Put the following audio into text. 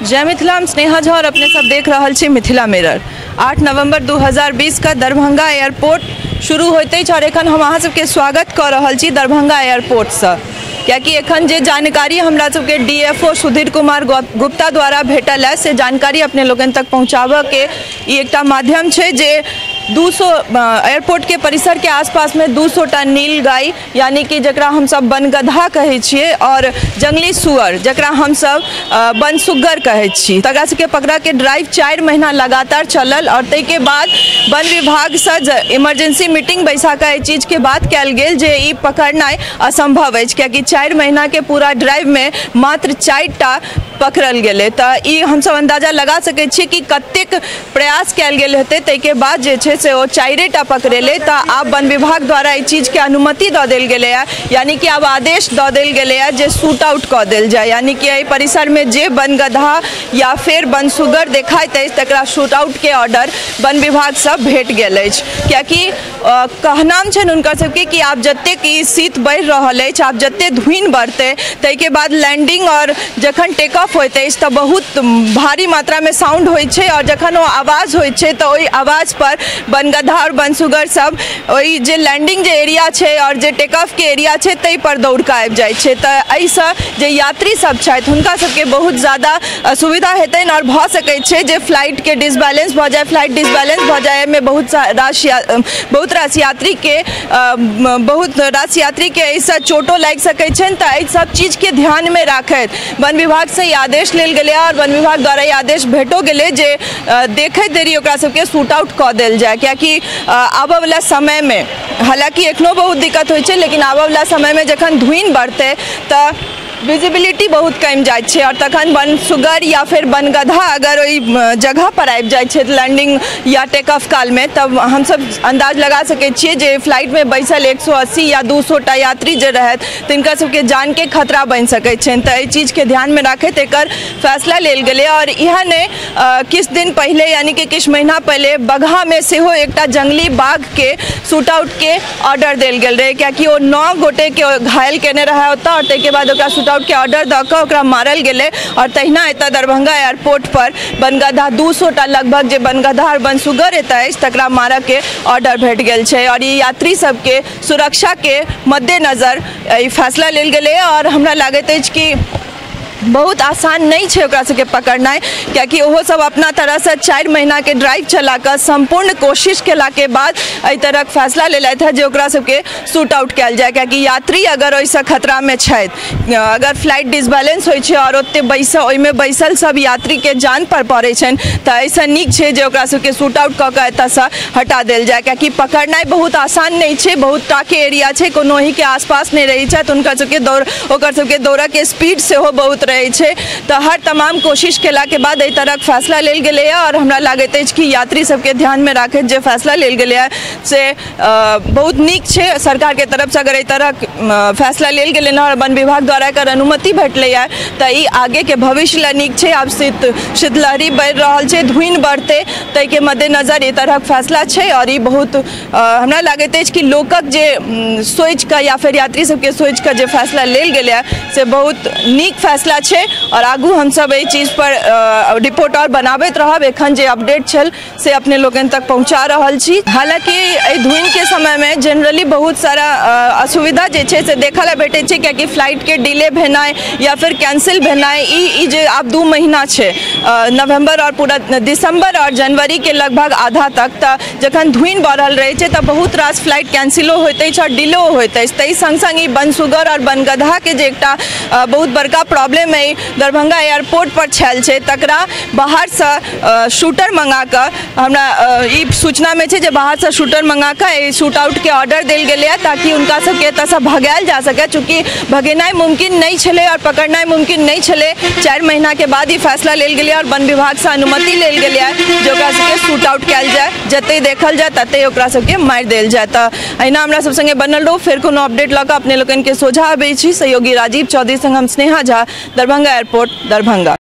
जय मिथिला, हम स्नेहा झा और अपने सब देख रहा छी मिथिला मिरर। 8 नवंबर 2020 का दरभंगा एयरपोर्ट शुरू होते और एखन हम अहाँ सबके स्वागत कर रहा छी दरभंगा एयरपोर्ट से, क्योंकि एखन जे जानकारी हमरा सबके डीएफओ सुधीर कुमार गुप्ता द्वारा भेटल है से जानकारी अपने लोगन तक पहुँचाबे के एकटा माध्यम है जे 200 एयरपोर्ट के परिसर के आसपास में 200 टा नील गाय यानी कि जकरा हम सब बनगधा कहे छिए और जंगली सुअर जकरा हम सब बनसुग्गर कहे छी, तकरा सबके पकड़ा के ड्राइव 4 महीना लगातार चलल और तै के बाद वन विभाग से इमरजेंसी मीटिंग बैसा के चीज के बात कल गेल जे ई पकड़नाइ असंभव है, क्योंकि 4 महीना के पूरा ड्राइव में मात्र 4 टा पकड़ल गेले। तो ई हम सब अंदाजा लगा सके छी कि कतेक प्रयास कल गेल हेतै, तै के बाद जे छे से वो 4 टा पकड़ेले। तो आब वन विभाग द्वारा ई चीज के अनुमति द देल गेले है, यानी कि अब आदेश द देल गेले है जे शूट आउट क देल जाए, यानी कि एहि परिसर में जे बनगधा या फिर बनसुगर देखाइत अछि तकरा शूट आउट के ऑर्डर वन विभाग से भेट गेल अछि। क्योंकि कहनाम छन हुनकर सबके कि आब जतेक ई शीत बढ़ि रहल अछि, आब जते धुइन बढ़ते तै के बाद लैंडिंग और जखन टेक ऑफ होइत अछि तऽ बहुत भारी मात्रा में साउंड होइत छै और जखन वो आवाज होइत छै तऽ ओहि आवाज पर बनगधा और बनसुगर सब ओहि जे लैंडिंग जे एरिया छै और जे टेक ऑफ के एरिया छै तै पर दौड़ के आबि जाइ छै। तऽ एहिसँ जे यात्री सब छथि हुनका सबके बहुत ज़्यादा असुविधा हेतनि और भऽ सकैत छै जे फ्लाइट के डिसबैलेंस भऽ जाए, फ्लाइट डिसबैलेंस भऽ जाए में बहुत रास यात्री के एहिसँ चोटो लागि सकैत छनि। तऽ एहि सब चीज के ध्यान में राखैत वन विभाग से ई आदेश लेल गेलै और वन विभाग द्वारा ई आदेश भेटो गेलै जे देखैत देरी ओकरा सबके शूट आउट कऽ देल जाए, क्योंकि आबऽ वाला समय में हालांकि एखनो बहुत दिक्कत होइ छै, लेकिन आबऽ वाला समय में जखन धुइन बढ़तै तऽ विजिबिलिटी बहुत कम जाए छे और तखन बनसुगर या फिर बनगधा अगर ओहि जगह पर आबि जाए छे लैंडिंग या टेक ऑफ काल में, तब हम सब अंदाज लगा सके छिए जे फ्लाइट में बैसल 180 या 200 टा यात्री जे रहत तिनका सबके जान के खतरा बन सके छन। तो एहि चीज के ध्यान में रखैत एकर फैसला लेल गेलै और यह ने किछ दिन पहले यानी कि किछ महीना पहले बगहा में सेहो एकटा जंगली बाघ के शूट आउट के ऑर्डर देल गेल रहे, क्योंकि वो 9 गोटे के घायल केने रहा ओतऽ और तै के बाद ओकरा आउट के ऑर्डर दऽ कऽ मारल गेलै और तहिना एतऽ दरभंगा एयरपोर्ट पर बनगधा 200 टा लगभग जे बनगधा और बनसुगर एतऽ अछि तकरा मारऽ के ऑर्डर भेट गेल छै और ई यात्री सबके सुरक्षा के मद्देनजर ई फैसला लेल गेलै और हमरा लागैत अछि कि बहुत आसान नहीं है ओकरा सबके पकड़ना, क्योंकि वो सब अपना तरह से 4 महीना के ड्राइव चला कर संपूर्ण कोशिश केला के बाद एहि तरह फैसला लेलथि है जे ओकरा सबके शूट आउट कल जाए, क्योंकि यात्री अगर ओहिसँ खतरा में छथि, अगर फ्लाइट डिसबैलेंस होइ छै और ओते ओहिमे बैसल सब यात्री के जान पर पड़ै छनि तऽ ऐसा नीक छै जे ओकरा सबके शूट आउट कऽ के एतऽसँ हटा देल जाए, क्योंकि पकड़नाइ बहुत आसान नहीं है, बहुत टाके एरिया छै, कोनो ही के आसपास नहीं रही छथि, उनका सबके दौड़ के स्पीड सेहो बहुत रहे छे। तो हर तमाम कोशिश केला के बाद एहि तरह फैसला लेल गेलै है और हमरा लागैत अछि कि यात्री सबके ध्यान में राखैत जे फैसला लेल गेलै है से बहुत नीक छे सरकार के तरफ से। अगर एहि तरह फैसला लेल गेलै और वन विभाग द्वारा एकर अनुमति भेटलै है तो ई आगे के भविष्य लेल नीक छे। आब शीतलहरी बढ़ि रहल छे, धुइन बढ़ते तै के मद्देनजर एहि तरह फैसला छे और ई बहुत हमरा लागैत अछि कि लोकक जे सोच के या फिर यात्री सबके सोच के जे फैसला लेल गेलै है से बहुत नीक फैसला छे और आगू हम सब एहि चीज पर रिपोर्ट और बनाबैत रहब। एखन जे अपडेट छल से अपने लोगन तक पहुंचा रहल छी। हालांकि एहि धुइन के समय में जनरली बहुत सारा असुविधा जे छे से देखा ला भेटे छे, क्योंकि फ्लाइट के डिले भेनाइ या फिर कैंसिल भेनाइ ई जे आब 2 महीना छे नवंबर और पूरा दिसंबर और जनवरी के लगभग आधा तक तऽ जखन धुइन बढ़ल रहे छे तऽ बहुत रास फ्लाइट कैंसिलो होइत अछि और डिलो होइत अछि। तै संग संग ई बनसुगर और बनगधा के जे एकटा बहुत बड़का प्रॉब्लम है दरभंगा एयरपोर्ट पर छल छे, तकरा बाहर से शूटर मंगा कर हमरा ई सूचना में छे जे बाहर से शूटर मंगा कर शूट आउट के ऑर्डर देल गेलै है ताकि उनका सबके एतऽसँ भगायल जा सके, चूँकि भगेनाइ मुमकिन नहीं छले और पकड़नाइ मुमकिन नहीं छले। 4 महीना के बाद ही फैसला लेल गेलै और वन विभाग से अनुमति लेल गेलै है जे ओकरा सबके शूट आउट कयल जाए, जतै देखल जाए ततै ओकरा सबके मारि देल जाए। तऽ अहिना हमरा सब संगे बनल रहू, फिर कोनो अपडेट लऽ कऽ अपने लोगन के सोझा आबै छी। सहयोगी राजीव चौधरी संग हम स्नेहा झा, दरभंगा एयरपोर्ट, दरभंगा।